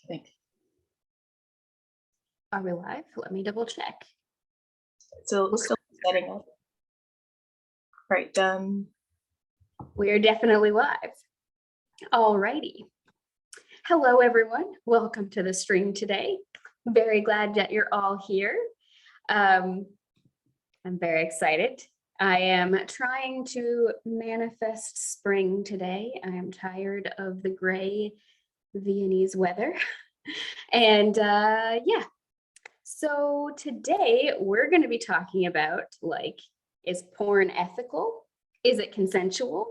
I think. Are we live? Let me double check. So still setting up. Right, done. We're definitely live. Alrighty. Hello, everyone. Welcome to the stream today. Very glad that you're all here. I'm very excited. I am trying to manifest spring today. I am tired of the gray Viennese weather. And yeah, so today we're going to be talking about, like, is porn ethical? Is it consensual?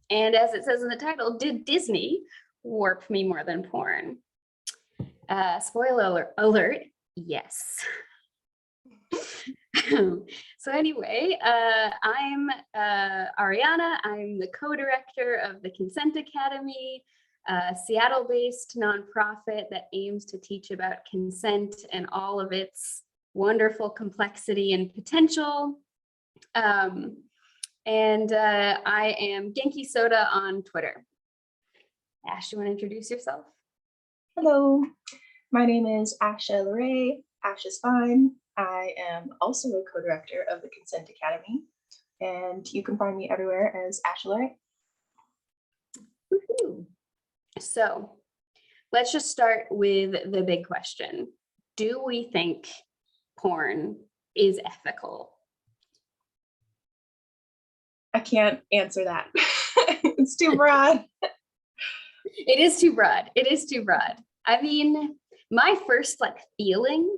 And as it says in the title, did Disney warp me more than porn? Spoiler alert, yes. So anyway, I'm Ariana. I'm the co-director of the Consent Academy, a Seattle-based nonprofit that aims to teach about consent and all of its wonderful complexity and potential. I am Genki Soda on Twitter. Ash, you want to introduce yourself? Hello, my name is Asha Leray. Ash is fine. I am also a co-director of the Consent Academy, and you can find me everywhere as Asha Leray. Woohoo. So let's just start with the big question. Do we think porn is ethical? I can't answer that. It's too broad. It is too broad. It is too broad. I mean, my first feeling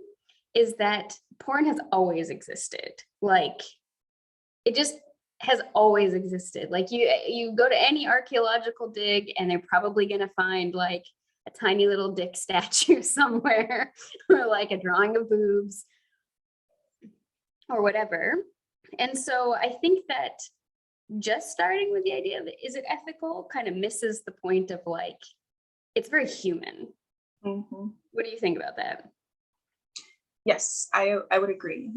is that porn has always existed. Like, it just has always existed. Like, you go to any archaeological dig and they're probably gonna find like a tiny little dick statue somewhere, or like a drawing of boobs or whatever. And so I think that just starting with the idea of is it ethical kind of misses the point of, like, it's very human. Mm-hmm. What do you think about that? Yes, I would agree.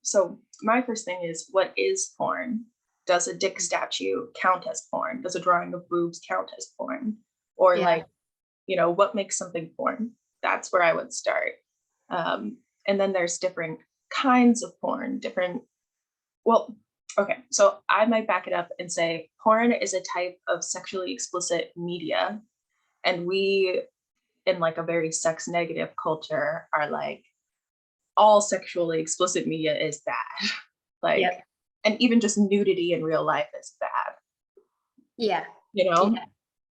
So my first thing is, what is porn? Does a dick statue count as porn? Does a drawing of boobs count as porn? Or what makes something porn? That's where I would start. And then there's different kinds of porn, so I might back it up and say porn is a type of sexually explicit media. And we, in like a very sex negative culture, are like, all sexually explicit media is bad. Yep. And even just nudity in real life is bad. Yeah. Yeah.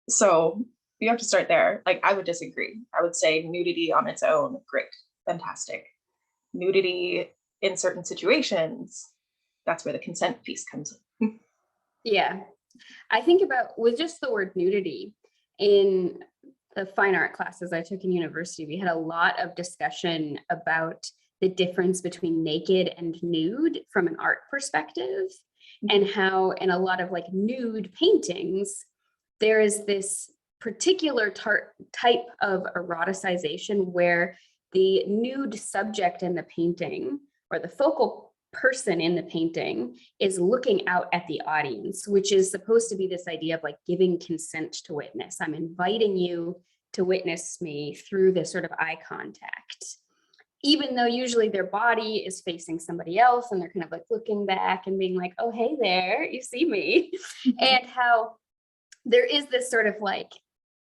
So you have to start there. Like, I would disagree. I would say nudity on its own, great, fantastic. Nudity in certain situations, that's where the consent piece comes in. Yeah. I think about, with just the word nudity, in the fine art classes I took in university, we had a lot of discussion about the difference between naked and nude from an art perspective, and how in a lot of like nude paintings, there is this particular type of eroticization where the nude subject in the painting, or the focal person in the painting, is looking out at the audience, which is supposed to be this idea of like giving consent to witness. I'm inviting you to witness me through this sort of eye contact, even though usually their body is facing somebody else and they're kind of like looking back and being like, oh, hey there, you see me. And how there is this sort of like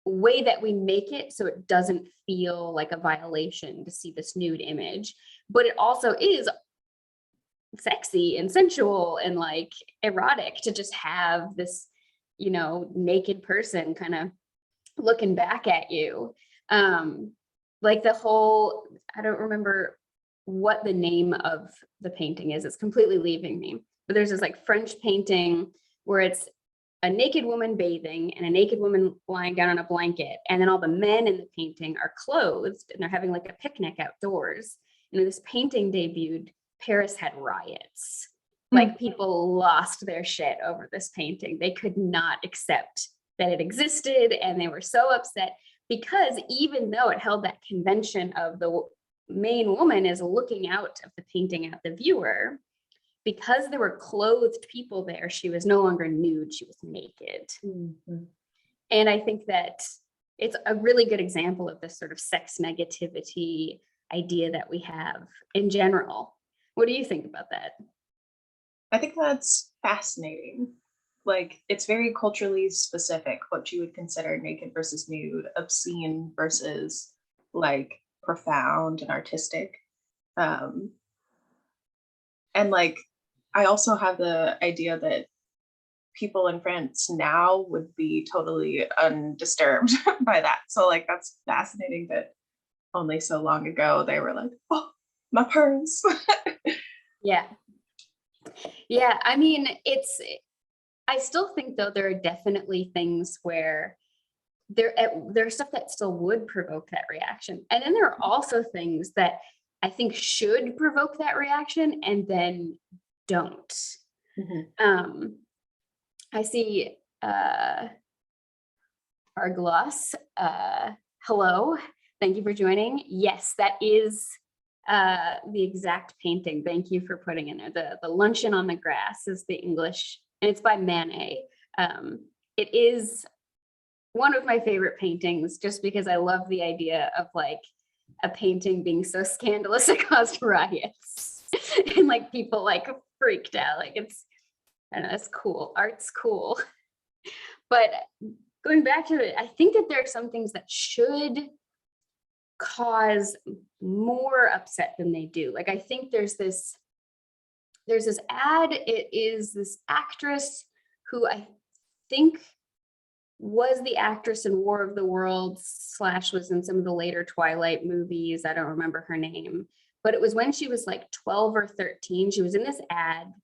way that we make it so it doesn't feel like a violation to see this nude image, but it also is sexy and sensual and like erotic to just have this, naked person kind of looking back at you. Like the whole, I don't remember what the name of the painting is. It's completely leaving me. But there's this like French painting where it's a naked woman bathing and a naked woman lying down on a blanket. And then all the men in the painting are clothed and they're having like a picnic outdoors. And when this painting debuted, Paris had riots. Like, people lost their shit over this painting. They could not accept that it existed, and they were so upset because even though it held that convention of the main woman is looking out of the painting at the viewer, because there were clothed people there, she was no longer nude, she was naked. And I think that it's a really good example of this sort of sex negativity idea that we have in general. What do you think about that? I think that's fascinating. Like, it's very culturally specific what you would consider naked versus nude, obscene versus like profound and artistic. Um, and like, I also have the idea that people in France now would be totally undisturbed by that. So like, that's fascinating that only so long ago they were like, oh, my purse. Yeah. Yeah. I mean, I still think though, there are definitely things where there's stuff that still would provoke that reaction. And then there are also things that I think should provoke that reaction and then don't. Mhm. I see Arglos. Hello, thank you for joining. Yes, that is the exact painting. Thank you for putting in there. The Luncheon on the Grass is the English, and it's by Manet. It is one of my favorite paintings just because I love the idea of like a painting being so scandalous it caused riots and like people like freaked out. Like I don't know, it's cool. Art's cool. But going back to it, I think that there are some things that should cause more upset than they do. Like I think there's this ad. It is this actress who I think was the actress in War of the Worlds / was in some of the later Twilight movies. I don't remember her name, but it was when she was like 12 or 13. She was in this ad,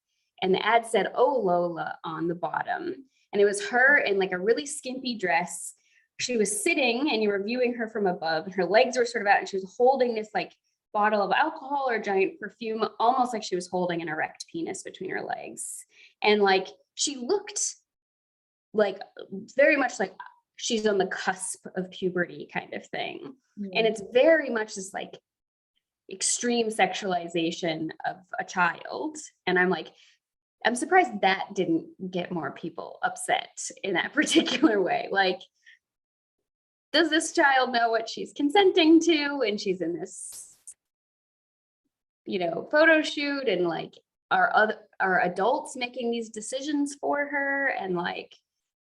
and the ad said, "Oh, Lola" on the bottom. And it was her in like a really skimpy dress. She was sitting and you were viewing her from above, and her legs were sort of out, and she was holding this like bottle of alcohol or giant perfume, almost like she was holding an erect penis between her legs. And like she looked like very much like she's on the cusp of puberty kind of thing. And it's very much this like extreme sexualization of a child. And I'm surprised that didn't get more people upset in that particular way. Like, does this child know what she's consenting to? And she's in this, photo shoot, and like, are adults making these decisions for her? And like,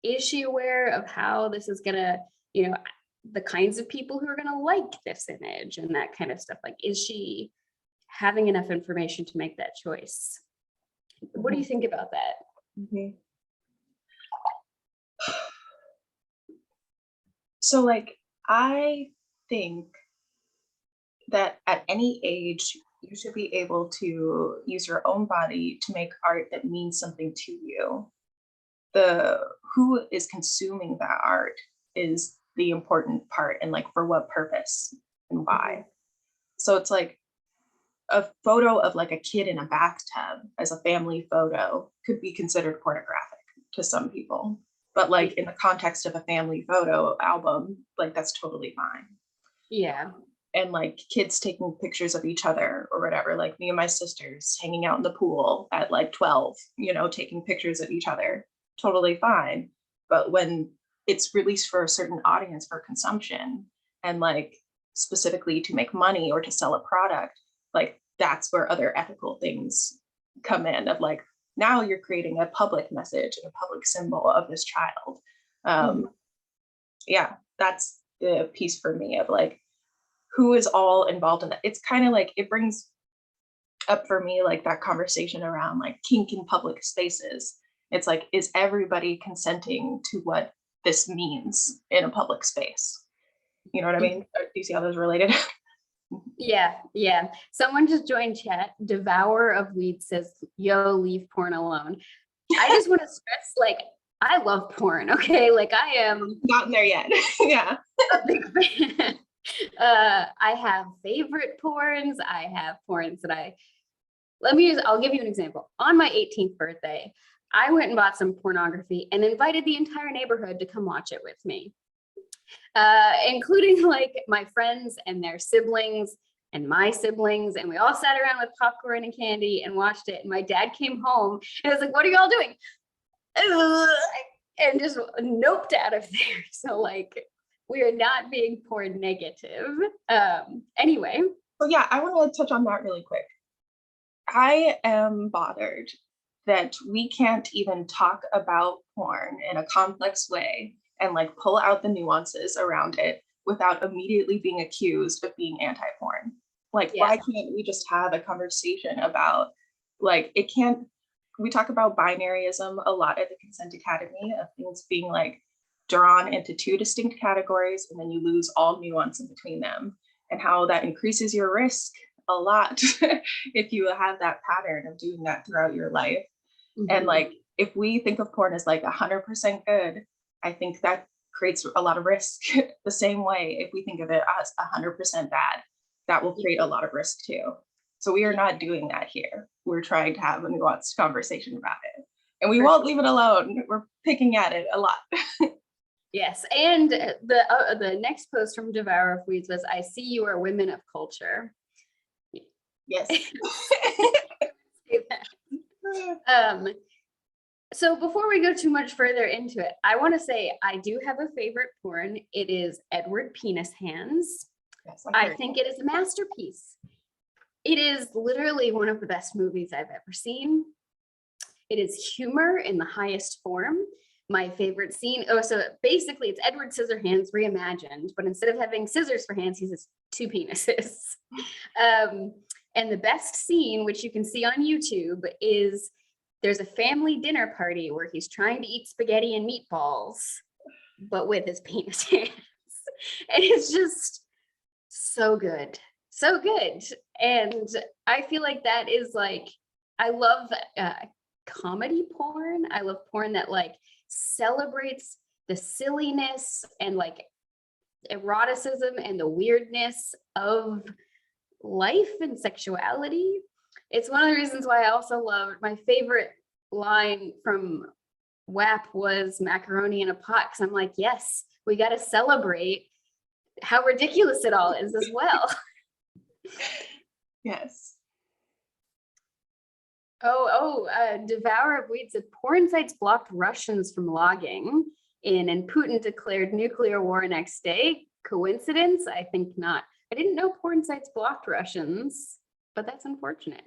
is she aware of how this is gonna, the kinds of people who are gonna like this image and that kind of stuff? Like, is she having enough information to make that choice? What do you think about that? Mhm. So like, I think that at any age, you should be able to use your own body to make art that means something to you. The who is consuming that art is the important part, and like for what purpose and why. So it's like a photo of like a kid in a bathtub as a family photo could be considered pornographic to some people. But like in the context of a family photo album, like that's totally fine. Yeah. And like kids taking pictures of each other or whatever, like me and my sisters hanging out in the pool at like 12, taking pictures of each other, totally fine. But when it's released for a certain audience for consumption, and like specifically to make money or to sell a product, like that's where other ethical things come in, of like, now you're creating a public message and a public symbol of this child. Yeah, that's the piece for me of like, who is all involved in that. It's kind of like, it brings up for me like that conversation around like kink in public spaces. It's like, is everybody consenting to what this means in a public space? You know what I mean? Do you see how those related? Yeah. Someone just joined chat. Devourer of Weed says, "Yo, leave porn alone." I just want to stress, like, I love porn. Okay, like I am Not in there yet. Yeah. a big fan. I have favorite porns. I have porns that I'll give you an example. On my 18th birthday, I went and bought some pornography and invited the entire neighborhood to come watch it with me, including like my friends and their siblings and my siblings. And we all sat around with popcorn and candy and watched it. And my dad came home and was like, "What are y'all doing?" And just noped out of there. So like, We are not being porn negative. Anyway. So yeah, I want to touch on that really quick. I am bothered that we can't even talk about porn in a complex way and like pull out the nuances around it without immediately being accused of being anti-porn. Like, Yeah. why can't we just have a conversation about, like, it can't, we talk about binaryism a lot at the Consent Academy, of things being like drawn into two distinct categories and then you lose all nuance in between them, and how that increases your risk a lot if you have that pattern of doing that throughout your life. And like, if we think of porn as like 100% good, I think that creates a lot of risk. The same way, if we think of it as 100% bad, that will create a lot of risk too. So we are not doing that here. We're trying to have a nuanced conversation about it. And we won't leave it alone. We're picking at it a lot. Yes, and the next post from Devourer of Weeds was, "I see you are women of culture." Yes. So before we go too much further into it, I want to say I do have a favorite porn. It is Edward Penis Hands. Yes, I think it is a masterpiece. It is literally one of the best movies I've ever seen. It is humor in the highest form. My favorite scene, so basically it's Edward Scissorhands reimagined, but instead of having scissors for hands, he has two penises. And the best scene, which you can see on YouTube, is there's a family dinner party where he's trying to eat spaghetti and meatballs, but with his penis hands. And it's just so good, so good. And I feel like that is like, I love comedy porn. I love porn that like celebrates the silliness and like eroticism and the weirdness of life and sexuality. It's one of the reasons why I also love, my favorite line from WAP was macaroni in a pot, because I'm like, yes, we got to celebrate how ridiculous it all is as well. Yes. Devourer of Weeds said porn sites blocked Russians from logging in, and Putin declared nuclear war next day. Coincidence? I think not. I didn't know porn sites blocked Russians, but that's unfortunate.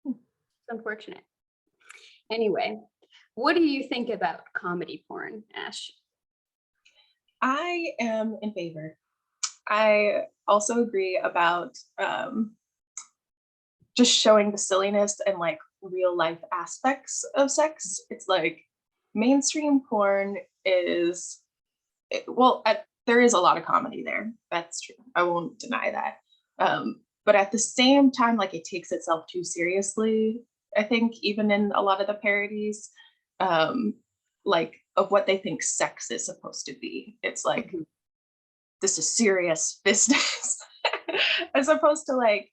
It's unfortunate. Anyway, what do you think about comedy porn, Ash? I am in favor. I also agree about just showing the silliness and like real life aspects of sex. It's like mainstream porn is, there is a lot of comedy there. That's true. I won't deny that. But at the same time, like, it takes itself too seriously, I think, even in a lot of the parodies, like of what they think sex is supposed to be. It's like, this is serious business, as opposed to like,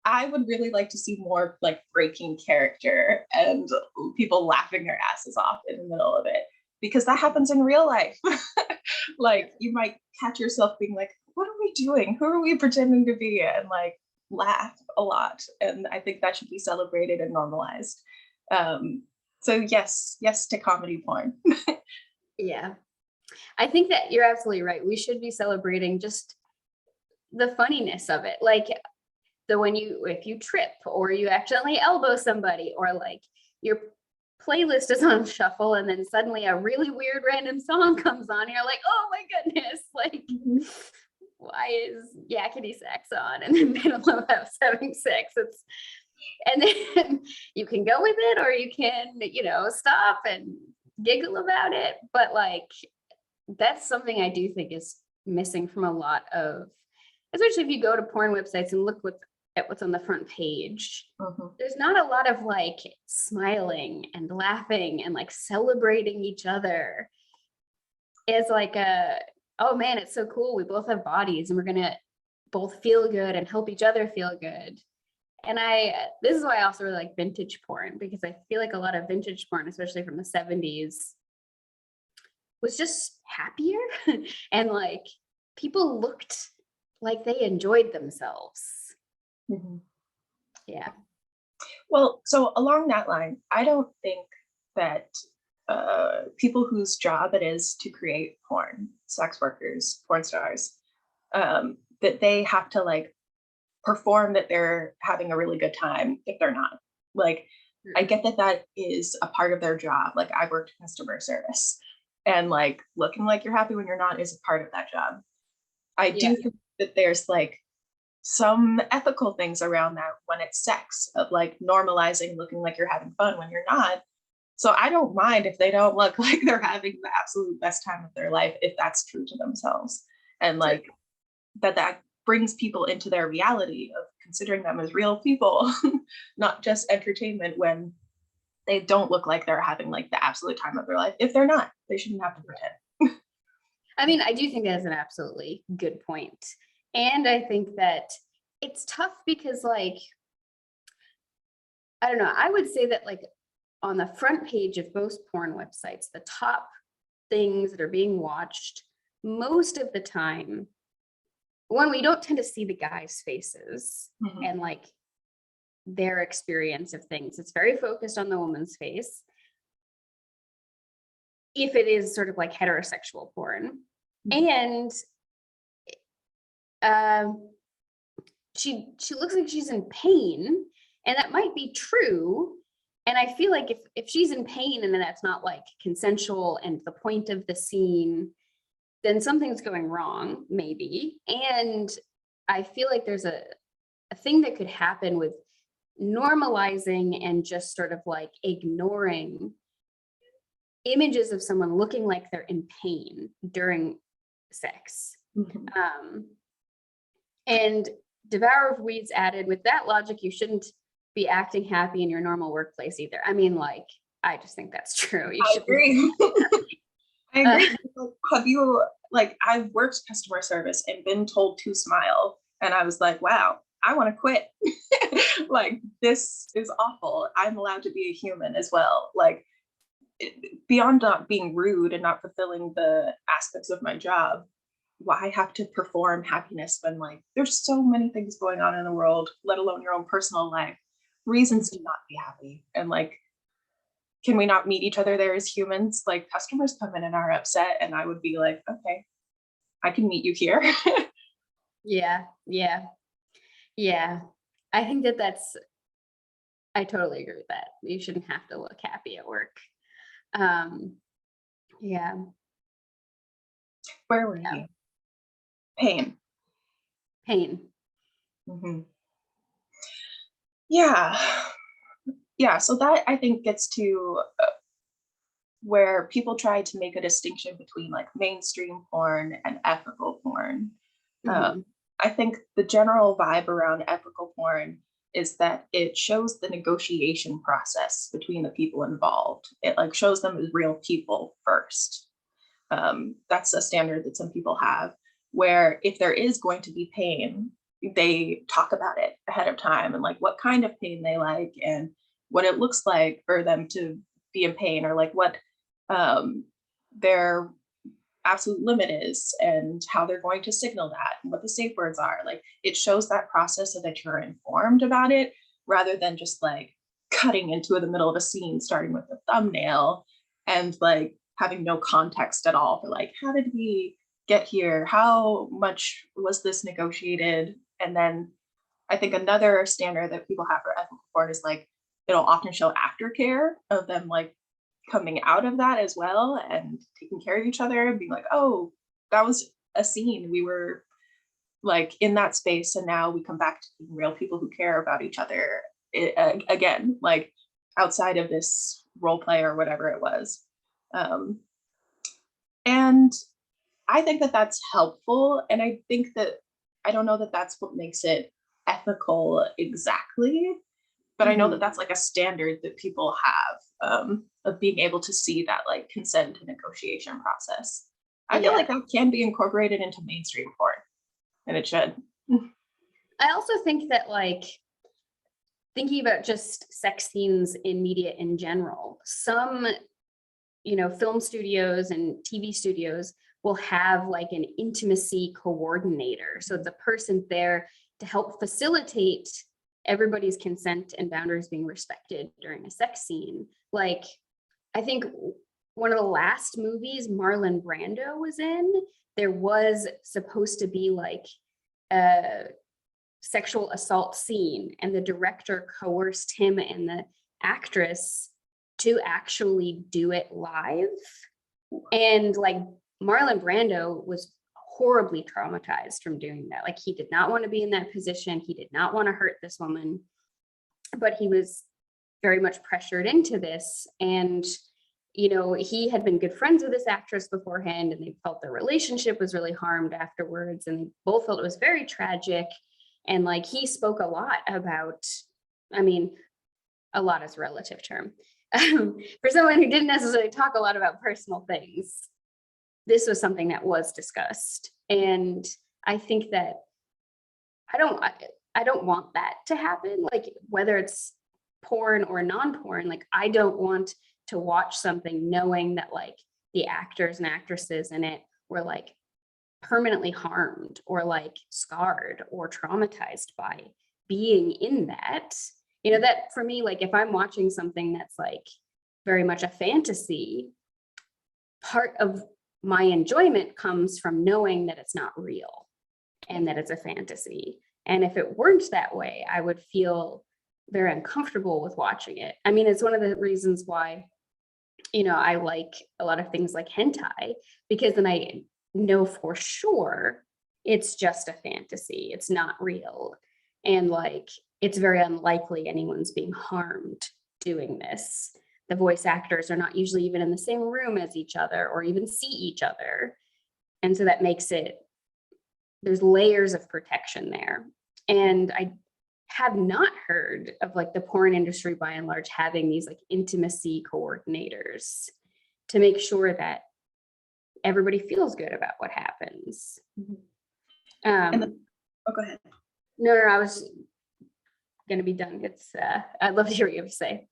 I would really like to see more like breaking character and people laughing their asses off in the middle of it, because that happens in real life. Like, you might catch yourself being like, what are we doing? Who are we pretending to be? And like laugh a lot. And I think that should be celebrated and normalized. So yes to comedy porn. Yeah, I think that you're absolutely right. We should be celebrating just the funniness of it. Like, if you trip or you accidentally elbow somebody, or like your playlist is on shuffle and then suddenly a really weird random song comes on, and you're like, oh my goodness, like, why is yakety sax on in the middle of us having sex? And then you can go with it, or you can, stop and giggle about it. But like, that's something I do think is missing from a lot of, especially if you go to porn websites and look at what's on the front page. There's not a lot of like smiling and laughing and like celebrating each other. It's like oh man, it's so cool. We both have bodies and we're gonna both feel good and help each other feel good. And this is why I also really like vintage porn, because I feel like a lot of vintage porn, especially from the 70s, was just happier and like people looked like they enjoyed themselves. Yeah. Well, so along that line, I don't think that people whose job it is to create porn, sex workers, porn stars, that they have to like perform that they're having a really good time if they're not. Like, I get that that is a part of their job. Like, I worked customer service, and like looking like you're happy when you're not is a part of that job. I Yeah. do think that there's like some ethical things around that when it's sex, of like normalizing looking like you're having fun when you're not. So I don't mind if they don't look like they're having the absolute best time of their life, if that's true to themselves. And like that brings people into their reality of considering them as real people, not just entertainment, when they don't look like they're having like the absolute time of their life. If they're not, they shouldn't have to pretend. I mean, I do think that's an absolutely good point. And I think that it's tough because, like, I don't know, I would say that like on the front page of most porn websites, the top things that are being watched most of the time, one, we don't tend to see the guys' faces and like their experience of things. It's very focused on the woman's face. If it is sort of like heterosexual porn. And she looks like she's in pain, and that might be true. And I feel like if she's in pain and then that's not like consensual and the point of the scene, then something's going wrong, maybe. And I feel like there's a thing that could happen with normalizing and just sort of like ignoring images of someone looking like they're in pain during sex. And Devour of Weeds added, with that logic, you shouldn't be acting happy in your normal workplace either. I mean, like, I just think that's true. You I agree. I agree. Have you, like, I've worked customer service and been told to smile, and I was like, wow, I want to quit. Like, this is awful. I'm allowed to be a human as well. Like, beyond not being rude and not fulfilling the aspects of my job, why have to perform happiness when like there's so many things going on in the world, let alone your own personal life, reasons to not be happy? And like, can we not meet each other there as humans? Like, customers come in and are upset, and I would be like, okay, I can meet you here. Yeah. I think I totally agree with that. You shouldn't have to look happy at work. Yeah. Where were you? Pain. Yeah, so that I think gets to where people try to make a distinction between like mainstream porn and ethical porn. I think the general vibe around ethical porn is that it shows the negotiation process between the people involved. It like shows them as real people first. That's a standard that some people have, where if there is going to be pain, they talk about it ahead of time and like what kind of pain they like and what it looks like for them to be in pain, or like what their absolute limit is and how they're going to signal that and what the safe words are. Like, it shows that process so that you're informed about it, rather than just like cutting into the middle of a scene starting with the thumbnail and like having no context at all for like, how did we get here, how much was this negotiated? And then I think another standard that people have for ethical porn is like, it'll often show aftercare of them like coming out of that as well and taking care of each other and being like, oh, that was a scene, we were like in that space, and now we come back to being real people who care about each other again, like outside of this role play or whatever it was. And I think that that's helpful, and I think that, I don't know that that's what makes it ethical exactly, but I know that that's like a standard that people have, of being able to see that like consent and negotiation process. I feel like that can be incorporated into mainstream porn, and it should. I also think that, like, thinking about just sex scenes in media in general, some, film studios and TV studios will have like an intimacy coordinator. So the person there to help facilitate everybody's consent and boundaries being respected during a sex scene. Like, I think one of the last movies Marlon Brando was in, there was supposed to be like a sexual assault scene, and the director coerced him and the actress to actually do it live. And like Marlon Brando was horribly traumatized from doing that. Like he did not want to be in that position. He did not want to hurt this woman, but he was very much pressured into this. And, you know, he had been good friends with this actress beforehand, and they felt their relationship was really harmed afterwards. And they both felt it was very tragic. And like he spoke a lot about, I mean, a lot is a relative term. For someone who didn't necessarily talk a lot about personal things, this was something that was discussed. And I think that I don't want that to happen. Like whether it's porn or non-porn, like I don't want to watch something knowing that like the actors and actresses in it were like permanently harmed or like scarred or traumatized by being in that. You know, that for me, like if I'm watching something that's like very much a fantasy, part of my enjoyment comes from knowing that it's not real and that it's a fantasy. And if it weren't that way, I would feel very uncomfortable with watching it. I mean, it's one of the reasons why, you know, I like a lot of things like hentai, because then I know for sure it's just a fantasy. It's not real. And like, it's very unlikely anyone's being harmed doing this. The voice actors are not usually even in the same room as each other or even see each other. And so that makes it, there's layers of protection there. And I have not heard of like the porn industry by and large having these like intimacy coordinators to make sure that everybody feels good about what happens. Oh, go ahead. No, I was going to be done. It's I'd love to hear what you have to say.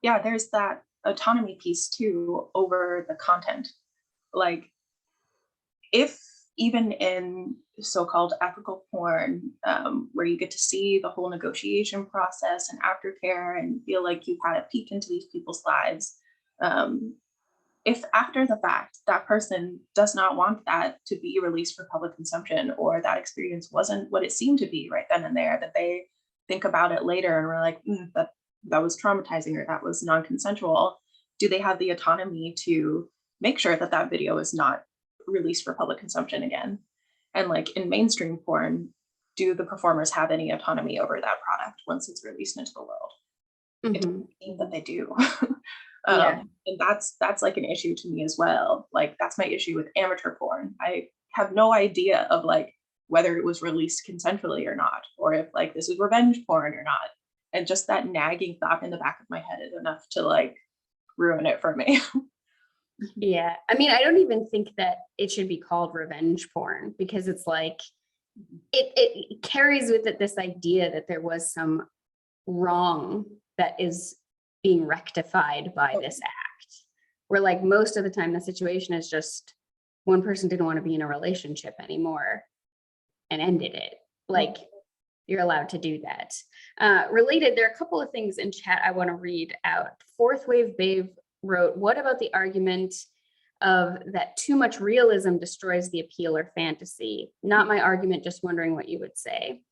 Yeah, there's that autonomy piece too over the content. Like if even in so-called ethical porn, where you get to see the whole negotiation process and aftercare and feel like you've had a peek into these people's lives, if after the fact that person does not want that to be released for public consumption, or that experience wasn't what it seemed to be right then and there, that they think about it later and we're like, that was traumatizing or that was non-consensual, do they have the autonomy to make sure that that video is not released for public consumption again? And like in mainstream porn, do the performers have any autonomy over that product once it's released into the world? It doesn't seem that they do. And that's like an issue to me as well. Like that's my issue with amateur porn. I have no idea of like whether it was released consensually or not, or if like this is revenge porn or not. And just that nagging thought in the back of my head is enough to like ruin it for me. Yeah, I mean, I don't even think that it should be called revenge porn, because it's like it carries with it this idea that there was some wrong that is being rectified by this act, where like most of the time the situation is just one person didn't want to be in a relationship anymore and ended it. Like you're allowed to do that. Related, there are a couple of things in chat I want to read out. Fourth Wave Babe wrote, what about the argument of that too much realism destroys the appeal or fantasy? Not my argument, just wondering what you would say.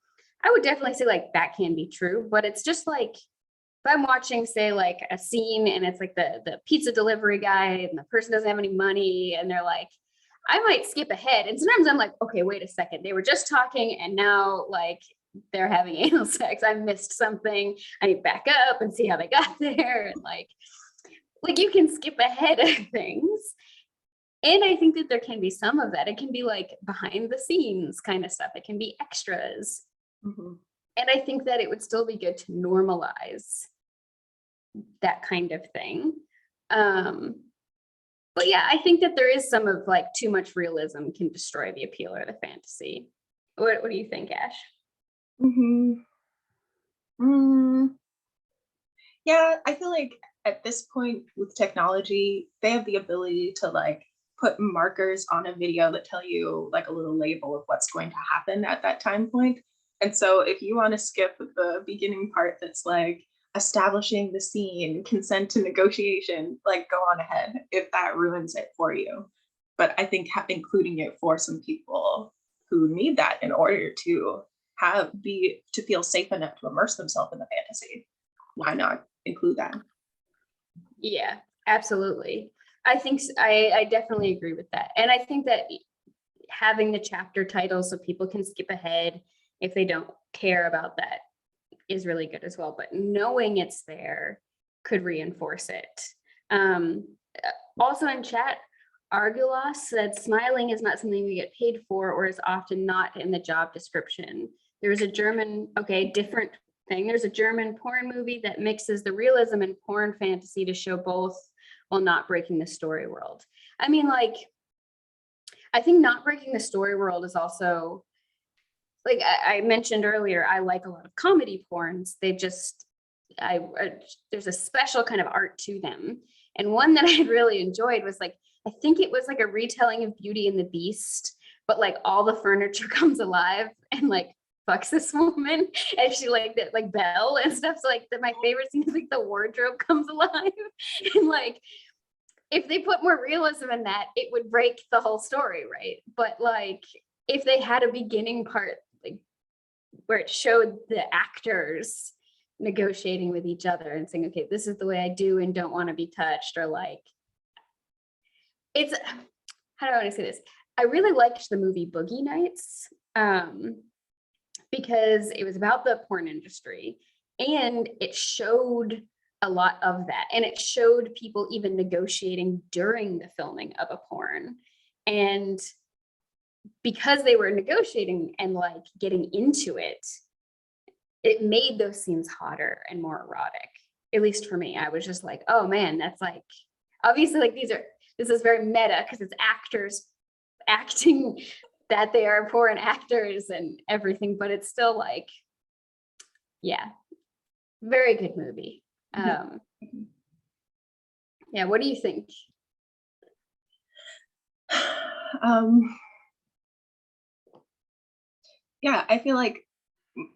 I would definitely say like that can be true, but it's just like if I'm watching, say, like a scene and it's like the pizza delivery guy and the person doesn't have any money and they're like, I might skip ahead. And sometimes I'm like, okay, wait a second. They were just talking and now like they're having anal sex. I missed something. I need to back up and see how they got there. And like you can skip ahead of things. And I think that there can be some of that. It can be like behind the scenes kind of stuff. It can be extras. And I think that it would still be good to normalize that kind of thing. But yeah, I think that there is some of like too much realism can destroy the appeal or the fantasy. What do you think, Ash? Yeah, I feel like at this point with technology, they have the ability to like put markers on a video that tell you like a little label of what's going to happen at that time point. And so if you want to skip the beginning part that's like, establishing the scene, consent to negotiation, like go on ahead if that ruins it for you. But I think including it for some people who need that in order to feel safe enough to immerse themselves in the fantasy, why not include that? Yeah, absolutely. I think I definitely agree with that. And I think that having the chapter title so people can skip ahead if they don't care about that is really good as well. But knowing it's there could reinforce it. Also in chat, Argulas said smiling is not something we get paid for or is often not in the job description. There's a German, okay, different thing. There's a German porn movie that mixes the realism and porn fantasy to show both while not breaking the story world. I mean, like, I think not breaking the story world is also, like I mentioned earlier, I like a lot of comedy porns. There's a special kind of art to them. And one that I really enjoyed was like, I think it was like a retelling of Beauty and the Beast, but like all the furniture comes alive and like fucks this woman and she like Belle and stuff. So like my favorite scene is like the wardrobe comes alive and like if they put more realism in that, it would break the whole story, right? But like if they had a beginning part like where it showed the actors negotiating with each other and saying, okay, this is the way I do and don't want to be touched, or like it's, how do I want to say this? I really liked the movie Boogie Nights because it was about the porn industry and it showed a lot of that. And it showed people even negotiating during the filming of a porn. And because they were negotiating and like getting into it, it made those scenes hotter and more erotic. At least for me, I was just like, oh man, that's like, obviously like this is very meta because it's actors acting that they are porn actors and everything, but it's still like, yeah, very good movie. Yeah, what do you think? Yeah, I feel like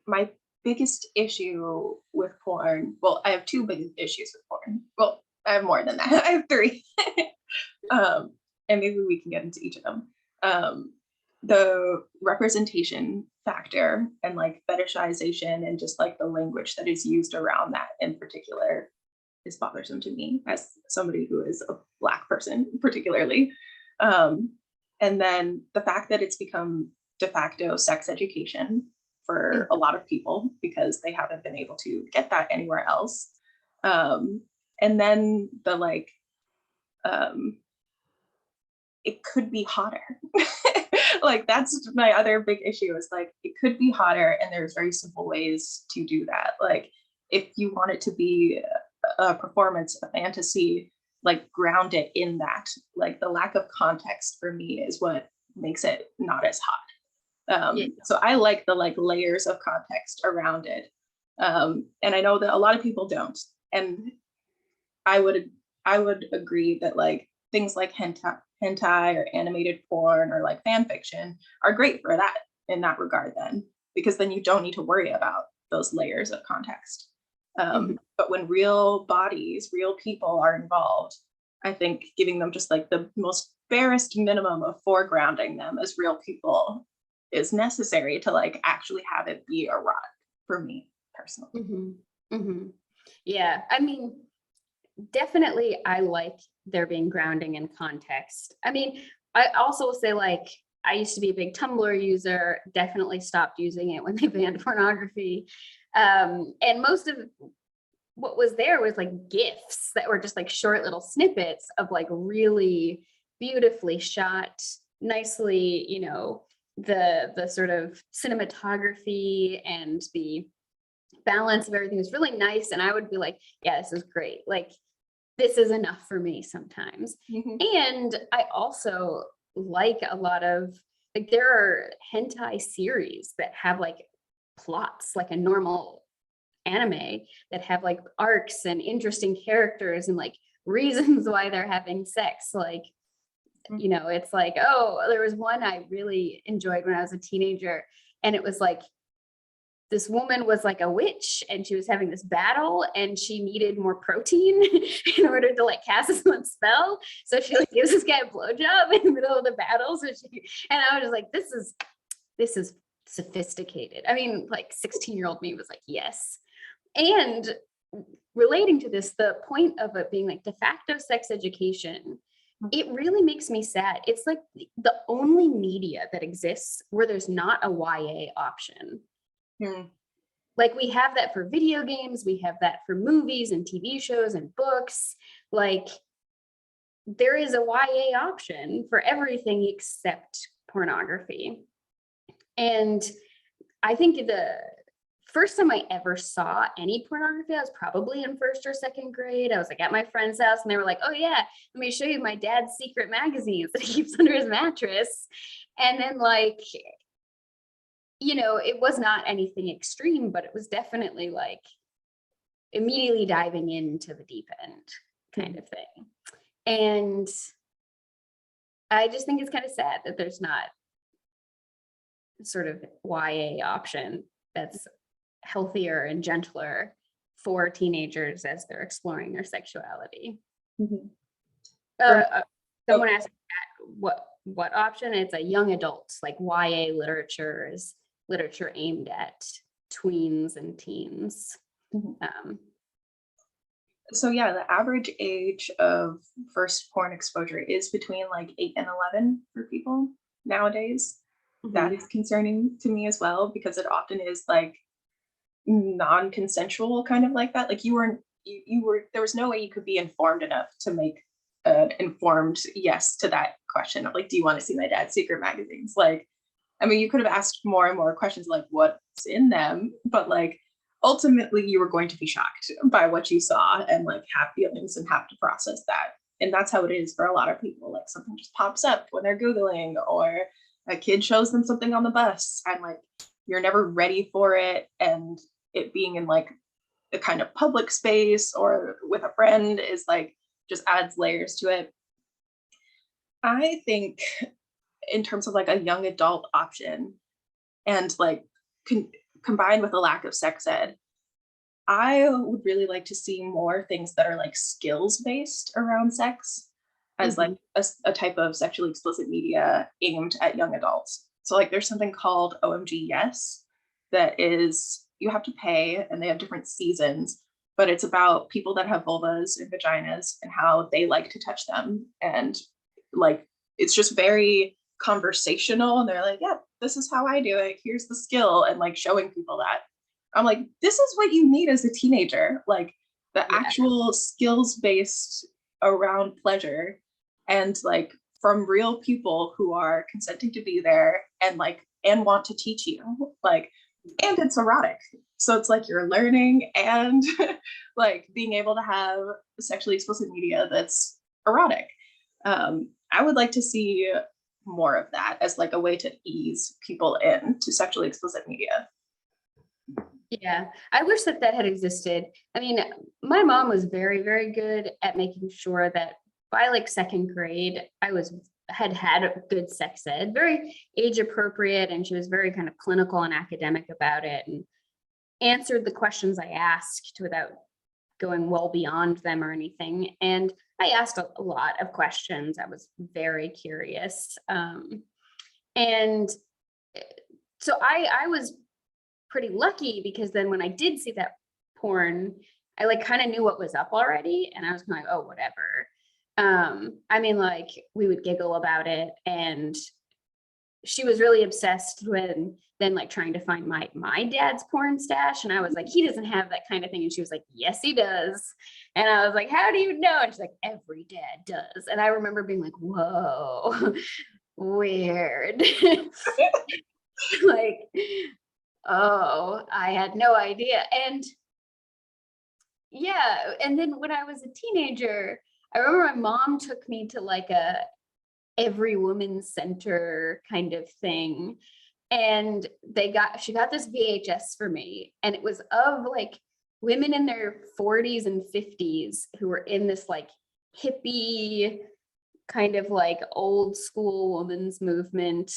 my biggest issue with porn, well, I have two big issues with porn. Well, I have more than that. I have three. And maybe we can get into each of them. The representation factor and like fetishization and just like the language that is used around that in particular is bothersome to me as somebody who is a Black person, particularly. And then the fact that it's become de facto sex education for a lot of people because they haven't been able to get that anywhere else. And then the like, it could be hotter. Like that's my other big issue is like, it could be hotter and there's very simple ways to do that. Like if you want it to be a performance, a fantasy, like ground it in that. Like the lack of context for me is what makes it not as hot. So I like the like layers of context around it. And I know that a lot of people don't. And I would agree that like things like hentai or animated porn or like fan fiction are great for that in that regard then, because then you don't need to worry about those layers of context. But when real bodies, real people are involved, I think giving them just like the most barest minimum of foregrounding them as real people is necessary to like actually have it be erotic for me personally. Yeah, I mean, definitely I like there being grounding in context. I mean, I also will say like, I used to be a big Tumblr user, definitely stopped using it when they banned pornography. And most of what was there was like GIFs that were just like short little snippets of like really beautifully shot, nicely, you know, the sort of cinematography and the balance of everything was really nice. And I would be like, yeah, this is great. Like, this is enough for me sometimes. And I also like a lot of, like, there are hentai series that have like plots like a normal anime that have like arcs and interesting characters and like reasons why they're having sex. Like, you know, it's like, oh, there was one I really enjoyed when I was a teenager, and it was like this woman was like a witch and she was having this battle and she needed more protein in order to like cast this one spell. So she like gives this guy a blowjob in the middle of the battle. And I was just like, this is sophisticated. I mean, like 16-year-old me was like, yes. And relating to this, the point of it being like de facto sex education, it really makes me sad. It's like the only media that exists where there's not a YA option. Like we have that for video games, we have that for movies and TV shows and books. Like there is a YA option for everything except pornography. And I think the first time I ever saw any pornography, I was probably in first or second grade. I was like at my friend's house and they were like, oh yeah, let me show you my dad's secret magazines that he keeps under his mattress. And then like, you know, it was not anything extreme, but it was definitely like immediately diving into the deep end kind of thing. And I just think it's kind of sad that there's not sort of YA option that's healthier and gentler for teenagers as they're exploring their sexuality. Someone asked what option? It's a young adults, like YA literature is literature aimed at tweens and teens. So yeah, the average age of first porn exposure is between like 8 and 11 for people nowadays. That is concerning to me as well, because it often is like non-consensual, kind of like that. Like you were there was no way you could be informed enough to make an informed yes to that question of like, do you want to see my dad's secret magazines? Like, I mean, you could have asked more and more questions like what's in them, but like ultimately you were going to be shocked by what you saw and like have feelings and have to process that. And that's how it is for a lot of people. Like something just pops up when they're Googling, or a kid shows them something on the bus and like you're never ready for it. And it being in like a kind of public space or with a friend is like just adds layers to it. I think in terms of like a young adult option and like combined with a lack of sex ed, I would really like to see more things that are like skills based around sex as like a type of sexually explicit media aimed at young adults. So like there's something called OMG Yes that is, you have to pay and they have different seasons, but it's about people that have vulvas and vaginas and how they like to touch them. And like, it's just very conversational. And they're like, yeah, this is how I do it. Here's the skill. And like showing people that. I'm like, this is what you need as a teenager. Like the actual skills based around pleasure and like from real people who are consenting to be there and like, and want to teach you, like, and it's erotic. So it's like you're learning and like being able to have sexually explicit media that's erotic. I would like to see more of that as like a way to ease people into sexually explicit media. Yeah, I wish that had existed. I mean, my mom was very, very good at making sure that by like second grade, I had a good sex ed, very age appropriate, and she was very kind of clinical and academic about it and answered the questions I asked without going well beyond them or anything. And I asked a lot of questions. I was very curious. And so I was pretty lucky because then when I did see that porn, I like kind of knew what was up already. And I was kind of like, oh, whatever. I mean, like we would giggle about it, and she was really obsessed with then like trying to find my dad's porn stash. And I was like, he doesn't have that kind of thing. And she was like, yes, he does. And I was like, how do you know? And she's like, every dad does. And I remember being like, whoa, weird. Like, oh, I had no idea. And yeah, and then when I was a teenager, I remember my mom took me to like a every woman center kind of thing. And she got this VHS for me, and it was of like women in their 40s and 50s who were in this like hippie kind of like old school women's movement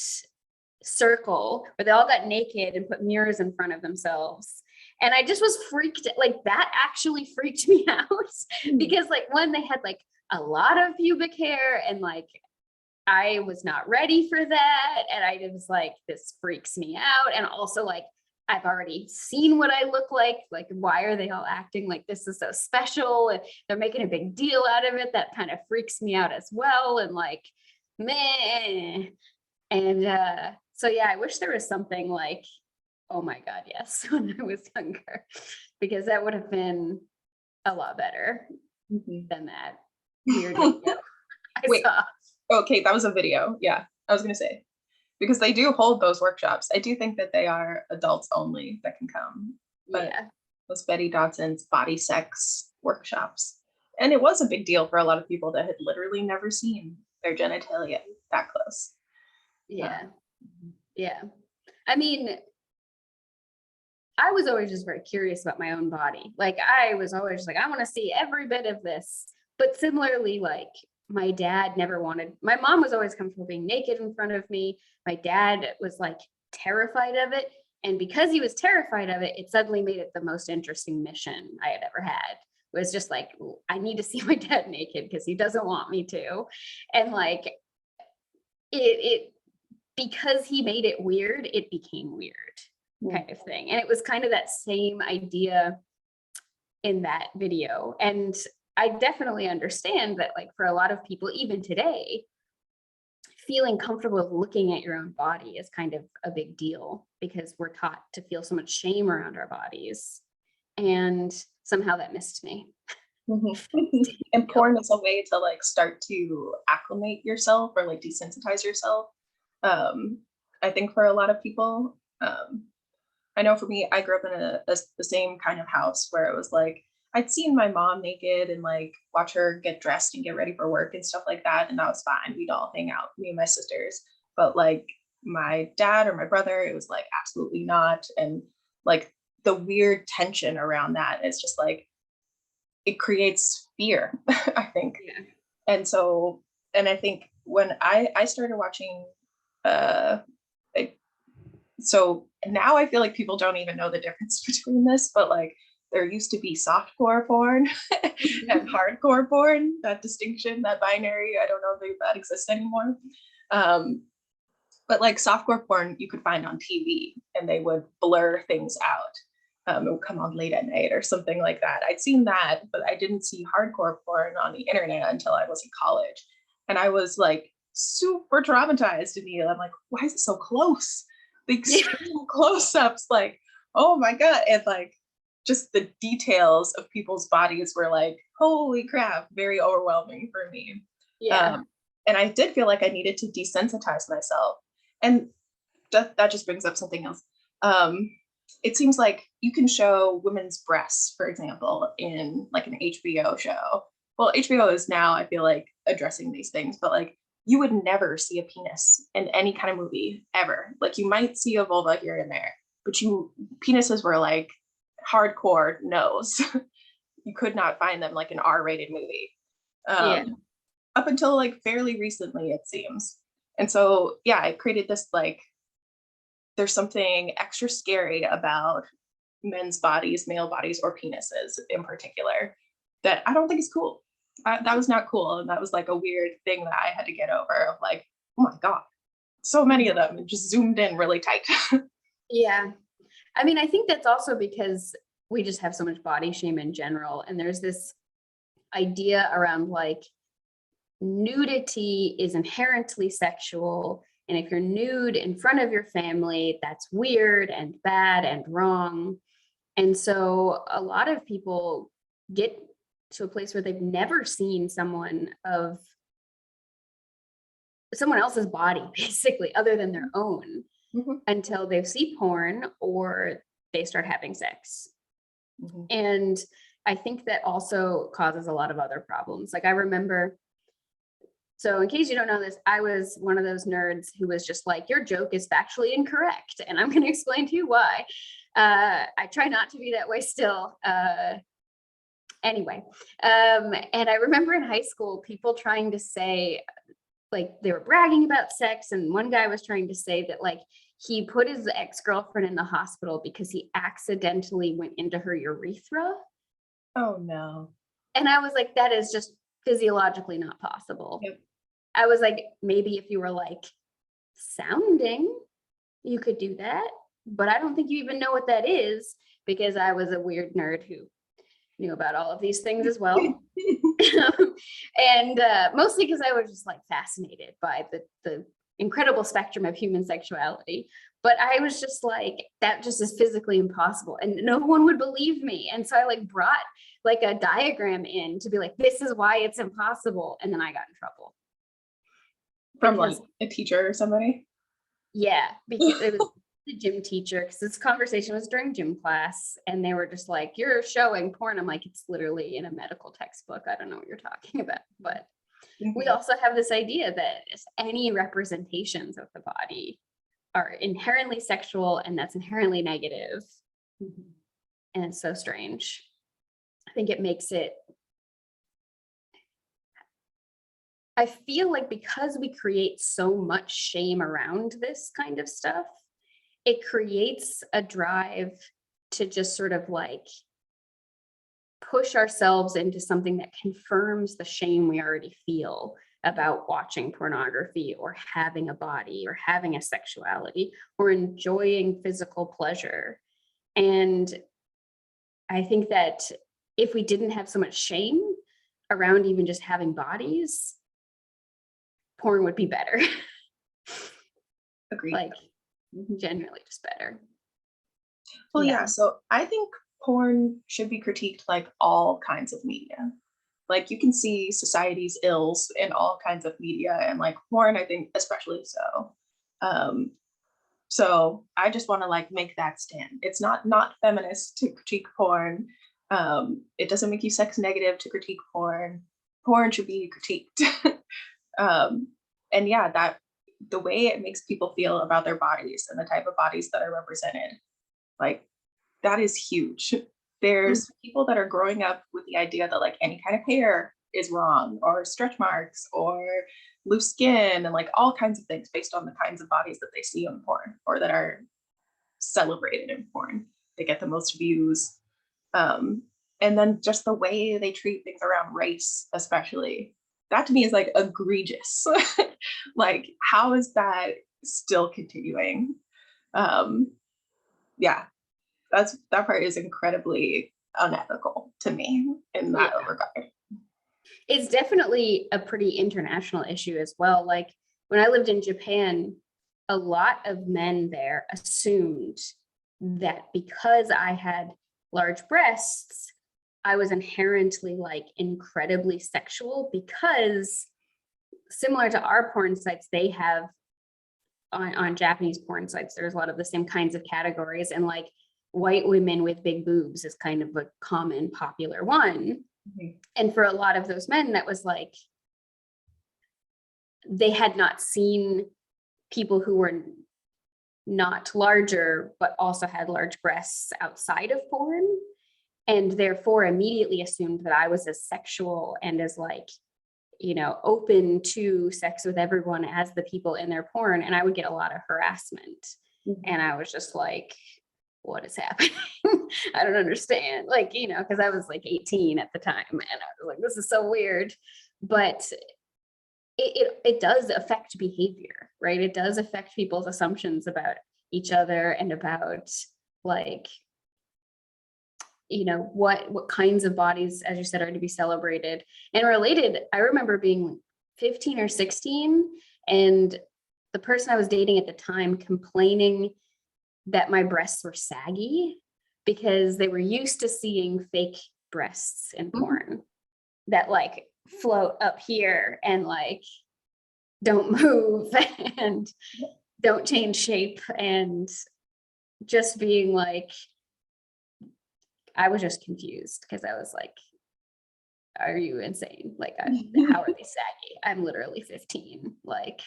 circle where they all got naked and put mirrors in front of themselves. And I just was freaked, like that actually freaked me out because like one, they had like a lot of pubic hair and like I was not ready for that. And I was like, this freaks me out. And also like, I've already seen what I look like. Like, why are they all acting like this is so special? And they're making a big deal out of it. That kind of freaks me out as well. And like, meh. And so, yeah, I wish there was something like, oh my God, yes, when I was younger, because that would have been a lot better than that weird video I saw. Okay, that was a video. Yeah, I was gonna say, because they do hold those workshops. I do think that they are adults only that can come. But Yeah. those Betty Dodson's body sex workshops. And it was a big deal for a lot of people that had literally never seen their genitalia that close. Yeah. Yeah. I mean, I was always just very curious about my own body. Like I was always like, I want to see every bit of this. But similarly, like my dad never wanted, my mom was always comfortable being naked in front of me. My dad was like terrified of it. And because he was terrified of it, it suddenly made it the most interesting mission I had ever had. It was just like, I need to see my dad naked because he doesn't want me to. And like it because he made it weird, it became weird kind of thing. And it was kind of that same idea in that video. And I definitely understand that like for a lot of people, even today, feeling comfortable looking at your own body is kind of a big deal because we're taught to feel so much shame around our bodies. And somehow that missed me. And porn is a way to like start to acclimate yourself or like desensitize yourself. I think for a lot of people, I know for me, I grew up in the same kind of house where it was like, I'd seen my mom naked and like watch her get dressed and get ready for work and stuff like that. And that was fine. We'd all hang out, me and my sisters. But like my dad or my brother, it was like absolutely not. And like the weird tension around that is just like, it creates fear, I think. Yeah. And so, and I think when I started watching, so now I feel like people don't even know the difference between this, but like there used to be softcore porn and hardcore porn, that distinction, that binary, I don't know if that exists anymore. But like softcore porn you could find on TV and they would blur things out. It would come on late at night or something like that. I'd seen that, but I didn't see hardcore porn on the internet until I was in college. And I was like super traumatized immediately. I'm like, why is it so close? The extreme close-ups, like, oh my God. And like just the details of people's bodies were like, holy crap, very overwhelming for me. Yeah. And I did feel like I needed to desensitize myself. And that just brings up something else. It seems like you can show women's breasts, for example, in like an HBO show. Well, HBO is now, I feel like, addressing these things, but like you would never see a penis in any kind of movie ever. Like you might see a vulva here and there, but penises were like hardcore no's. You could not find them like an R-rated movie. Up until like fairly recently, it seems. And so, yeah, I created this like, there's something extra scary about men's bodies, male bodies, or penises in particular that I don't think is cool. That was not cool. And that was like a weird thing that I had to get over of like, oh my God, so many of them and just zoomed in really tight. Yeah. I mean, I think that's also because we just have so much body shame in general. And there's this idea around like nudity is inherently sexual. And if you're nude in front of your family, that's weird and bad and wrong. And so a lot of people get to a place where they've never seen someone else's body, basically, other than their own, until they see porn or they start having sex. And I think that also causes a lot of other problems. Like I remember, so in case you don't know this, I was one of those nerds who was just like, your joke is factually incorrect. And I'm going to explain to you why. I try not to be that way still. Anyway, and I remember in high school, people trying to say like they were bragging about sex, and one guy was trying to say that like he put his ex-girlfriend in the hospital because he accidentally went into her urethra. Oh no. And I was like, that is just physiologically not possible. Yep. I was like, maybe if you were like sounding, you could do that, but I don't think you even know what that is, because I was a weird nerd who knew about all of these things as well. And mostly because I was just like fascinated by the incredible spectrum of human sexuality. But I was just like, that just is physically impossible, and no one would believe me. And so I like brought like a diagram in to be like, this is why it's impossible. And then I got in trouble. From like a teacher or somebody? Yeah, because it was the gym teacher, because this conversation was during gym class, and they were just like, you're showing porn. I'm like, it's literally in a medical textbook. I don't know what you're talking about. But we also have this idea that any representations of the body are inherently sexual, and that's inherently negative. And it's so strange. I think it makes it, I feel like because we create so much shame around this kind of stuff, it creates a drive to just sort of like push ourselves into something that confirms the shame we already feel about watching pornography or having a body or having a sexuality or enjoying physical pleasure. And I think that if we didn't have so much shame around even just having bodies, porn would be better. Agreed. Like genuinely just better. Well, yeah, so I think porn should be critiqued like all kinds of media. Like you can see society's ills in all kinds of media, and like porn, I think especially so. So I just want to like make that stand. It's not feminist to critique porn. It doesn't make you sex negative to critique porn. Porn should be critiqued. And yeah, that the way it makes people feel about their bodies and the type of bodies that are represented, like that is huge. There's people that are growing up with the idea that like any kind of hair is wrong, or stretch marks, or loose skin, and like all kinds of things based on the kinds of bodies that they see on porn or that are celebrated in porn. They get the most views. And then just the way they treat things around race, especially, that to me is like egregious. Like, how is that still continuing? Yeah, that part is incredibly unethical to me in that regard. It's definitely a pretty international issue as well. Like when I lived in Japan, a lot of men there assumed that because I had large breasts, I was inherently like incredibly sexual, because similar to our porn sites, they have on Japanese porn sites, there's a lot of the same kinds of categories, and like white women with big boobs is kind of a common popular one. And for a lot of those men, that was like, they had not seen people who were not larger, but also had large breasts outside of porn. And therefore immediately assumed that I was as sexual and as like, you know, open to sex with everyone as the people in their porn. And I would get a lot of harassment. And I was just like, what is happening? I don't understand. Like, you know, because I was like 18 at the time, and I was like, this is so weird. But it does affect behavior, right? It does affect people's assumptions about each other and about like, you know, what kinds of bodies, as you said, are to be celebrated and related. I remember being 15 or 16, and the person I was dating at the time complaining that my breasts were saggy because they were used to seeing fake breasts in porn that like float up here and like don't move and don't change shape, and just being like, I was just confused because I was like, are you insane? Like, how are they saggy? I'm literally 15. Like,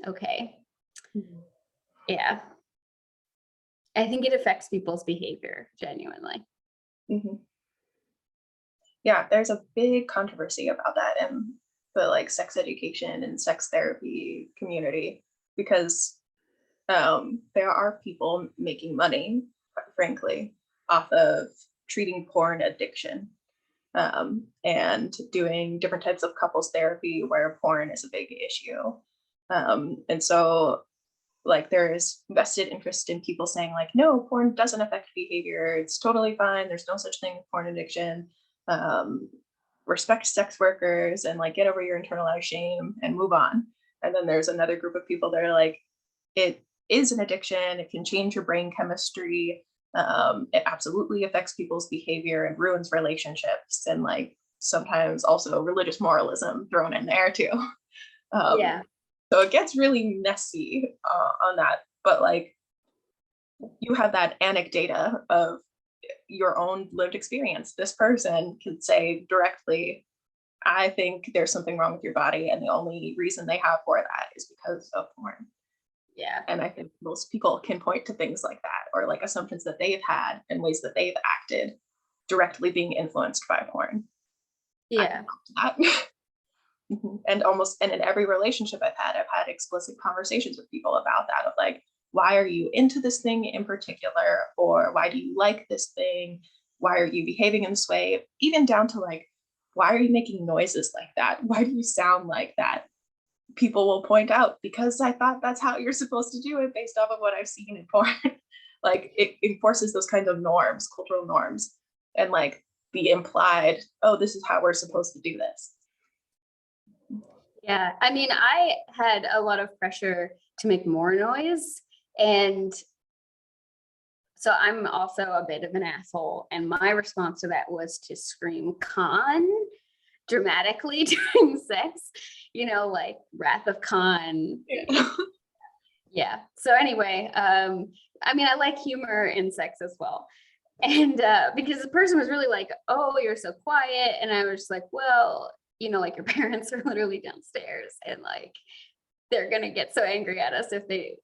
okay. Yeah. I think it affects people's behavior genuinely. Yeah, there's a big controversy about that in the like sex education and sex therapy community, because there are people making money, frankly, off of treating porn addiction, and doing different types of couples therapy where porn is a big issue. And so like there's vested interest in people saying like, no, porn doesn't affect behavior. It's totally fine. There's no such thing as porn addiction. Respect sex workers and like get over your internalized shame and move on. And then there's another group of people that are like, it is an addiction. It can change your brain chemistry. It absolutely affects people's behavior and ruins relationships, and like sometimes also religious moralism thrown in there too. Yeah. So it gets really messy on that, but like you have that anecdata of your own lived experience. This person can say directly, I think there's something wrong with your body, and the only reason they have for that is because of porn. Yeah. And I think most people can point to things like that, or like assumptions that they've had and ways that they've acted directly being influenced by porn. Yeah. And in every relationship I've had explicit conversations with people about that, of like, why are you into this thing in particular? Or why do you like this thing? Why are you behaving in this way? Even down to like, why are you making noises like that? Why do you sound like that? People will point out, because I thought that's how you're supposed to do it based off of what I've seen in porn. Like it enforces those kind of norms, cultural norms, and like the implied, oh, this is how we're supposed to do this. Yeah, I mean, I had a lot of pressure to make more noise. And so I'm also a bit of an asshole. And my response to that was to scream Khan dramatically during sex, like Wrath of Khan. Yeah. Yeah. So anyway, I mean, I like humor in sex as well. And because the person was really like, oh, you're so quiet. And I was just like, well, like your parents are literally downstairs and like they're gonna get so angry at us if they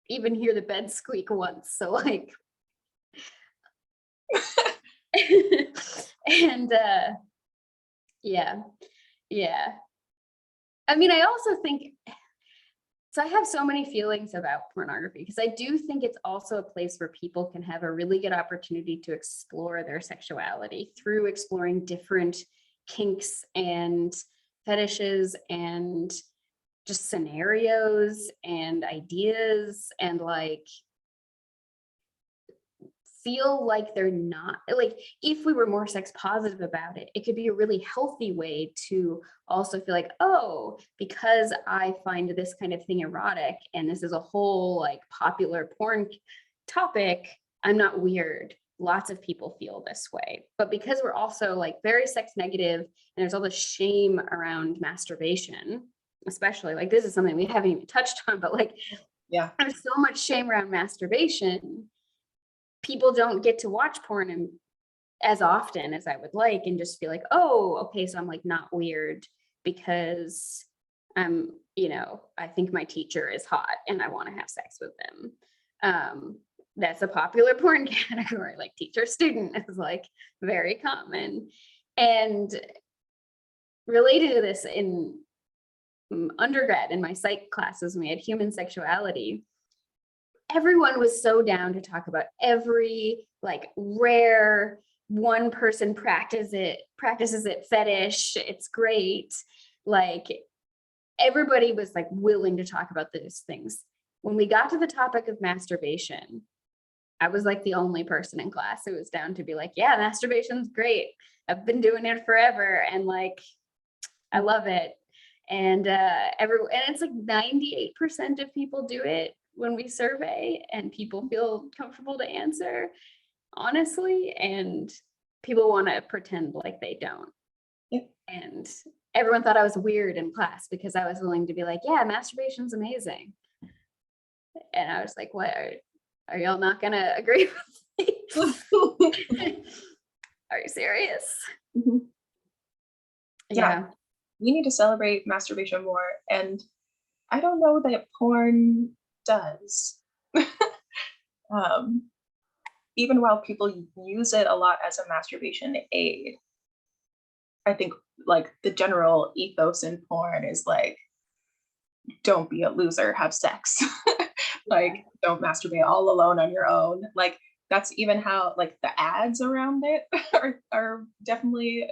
even hear the bed squeak once. So like and yeah. I mean, I also think so I have so many feelings about pornography, because I do think it's also a place where people can have a really good opportunity to explore their sexuality through exploring different kinks and fetishes and just scenarios and ideas, and like feel like they're not like, if we were more sex positive about it, it could be a really healthy way to also feel like, oh, because I find this kind of thing erotic and this is a whole like popular porn topic, I'm not weird. Lots of people feel this way. But because we're also like very sex negative and there's all this shame around masturbation, especially, like this is something we haven't even touched on, but like, yeah, there's so much shame around masturbation. People don't get to watch porn as often as I would like, and just feel like, oh, okay, so I'm like not weird because I think my teacher is hot and I want to have sex with them. That's a popular porn category, like teacher student is like very common. And related to this, in undergrad in my psych classes, when we had human sexuality, everyone was so down to talk about every like rare one person practices it fetish. It's great. Like everybody was like willing to talk about those things. When we got to the topic of masturbation, I was like the only person in class who was down to be like, yeah, masturbation's great. I've been doing it forever. And like, I love it. And and it's like 98% of people do it when we survey, and people feel comfortable to answer honestly, and people want to pretend like they don't. Yep. And everyone thought I was weird in class because I was willing to be like, yeah, masturbation's amazing. And I was like, what, are y'all not gonna agree with me? Are you serious? Mm-hmm. Yeah. We need to celebrate masturbation more, and I don't know that porn does. Even while people use it a lot as a masturbation aid, I think like the general ethos in porn is like, don't be a loser, have sex. Like, don't masturbate all alone on your own. Like, that's even how like the ads around it are definitely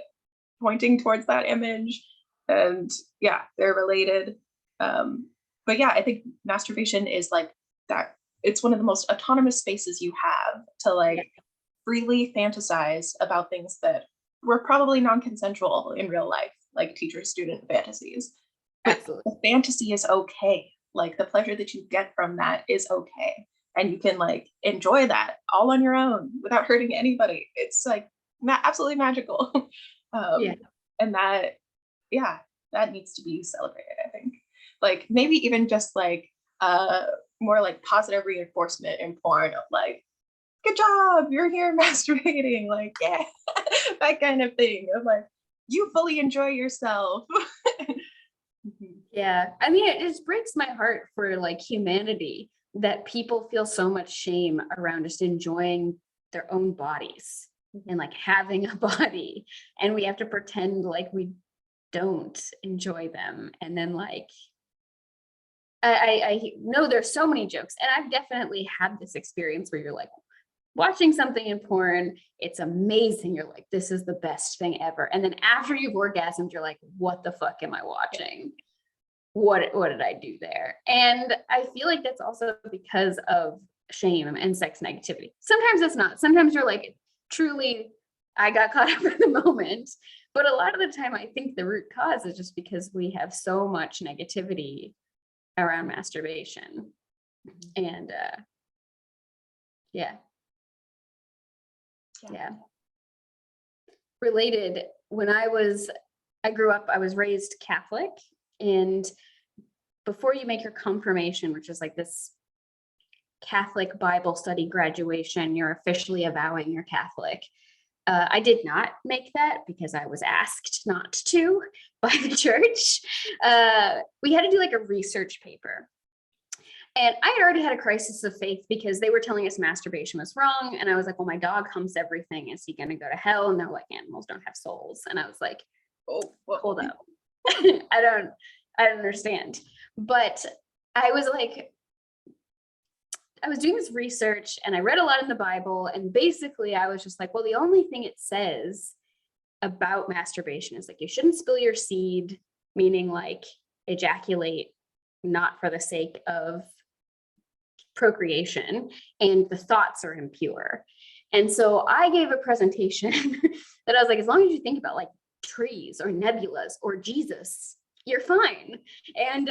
pointing towards that image. And yeah, they're related. But yeah, I think masturbation is like that. It's one of the most autonomous spaces you have to like freely fantasize about things that were probably non-consensual in real life, like teacher-student fantasies. But Absolutely. the fantasy is okay. Like the pleasure that you get from that is okay. And you can like enjoy that all on your own without hurting anybody. It's like absolutely magical. Yeah. And that, yeah, that needs to be celebrated, I think. Like maybe even just like more like positive reinforcement in porn of like, good job, you're here masturbating, like, yeah, that kind of thing of like, you fully enjoy yourself. Yeah. I mean, it just breaks my heart for like humanity that people feel so much shame around just enjoying their own bodies and like having a body. And we have to pretend like we don't enjoy them. And then like, I know there's so many jokes, and I've definitely had this experience where you're like watching something in porn, it's amazing. You're like, this is the best thing ever. And then after you've orgasmed, you're like, what the fuck am I watching? What did I do there? And I feel like that's also because of shame and sex negativity. Sometimes it's not. Sometimes you're like, truly, I got caught up in the moment. But a lot of the time, I think the root cause is just because we have so much negativity around masturbation. And yeah. Related, when I grew up, I was raised Catholic, and before you make your confirmation, which is like this Catholic Bible study graduation, you're officially avowing you're Catholic. I did not make that because I was asked not to by the church. We had to do like a research paper. And I had already had a crisis of faith because they were telling us masturbation was wrong. And I was like, well, my dog humps everything. Is he going to go to hell? And they're like, animals don't have souls. And I was like, oh, hold up. I don't understand. But I was like, I was doing this research and I read a lot in the Bible. And basically I was just like, well, the only thing it says about masturbation is like, you shouldn't spill your seed, meaning like ejaculate, not for the sake of procreation, and the thoughts are impure. And so I gave a presentation that I was like, as long as you think about like trees or nebulas or Jesus, you're fine. And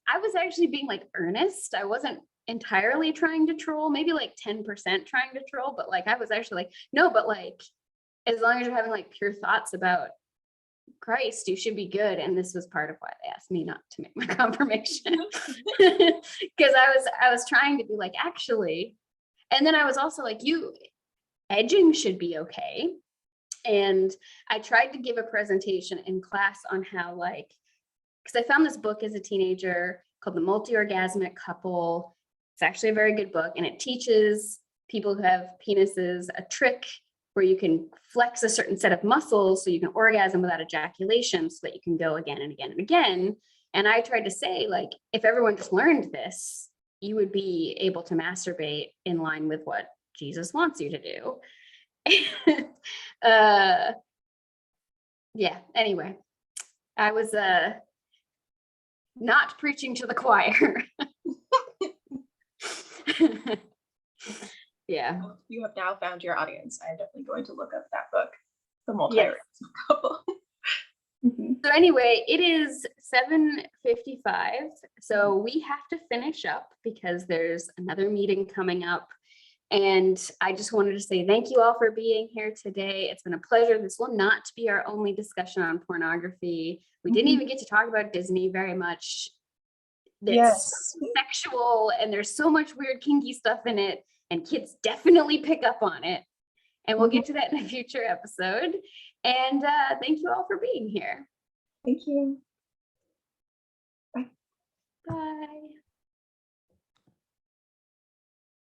I was actually being like earnest. I wasn't entirely trying to troll, maybe like 10% trying to troll, but like I was actually like, no, but like as long as you're having like pure thoughts about Christ, you should be good. And this was part of why they asked me not to make my confirmation, because I was trying to be like, actually. And then I was also like, edging should be okay. And I tried to give a presentation in class on how like, because I found this book as a teenager called The Multi-Orgasmic Couple. It's actually a very good book, and it teaches people who have penises a trick where you can flex a certain set of muscles so you can orgasm without ejaculation so that you can go again and again and again. And I tried to say, like, if everyone just learned this, you would be able to masturbate in line with what Jesus wants you to do. Yeah, anyway, I was not preaching to the choir. Yeah. Well, you have now found your audience. I'm definitely going to look up that book, The Multi-Orgasmic Couple. So anyway, it is 7:55. So we have to finish up because there's another meeting coming up. And I just wanted to say thank you all for being here today. It's been a pleasure. This will not be our only discussion on pornography. We didn't even get to talk about Disney very much. It's sexual and there's so much weird kinky stuff in it, and kids definitely pick up on it. And we'll get to that in a future episode. And thank you all for being here. Thank you. Bye. Bye.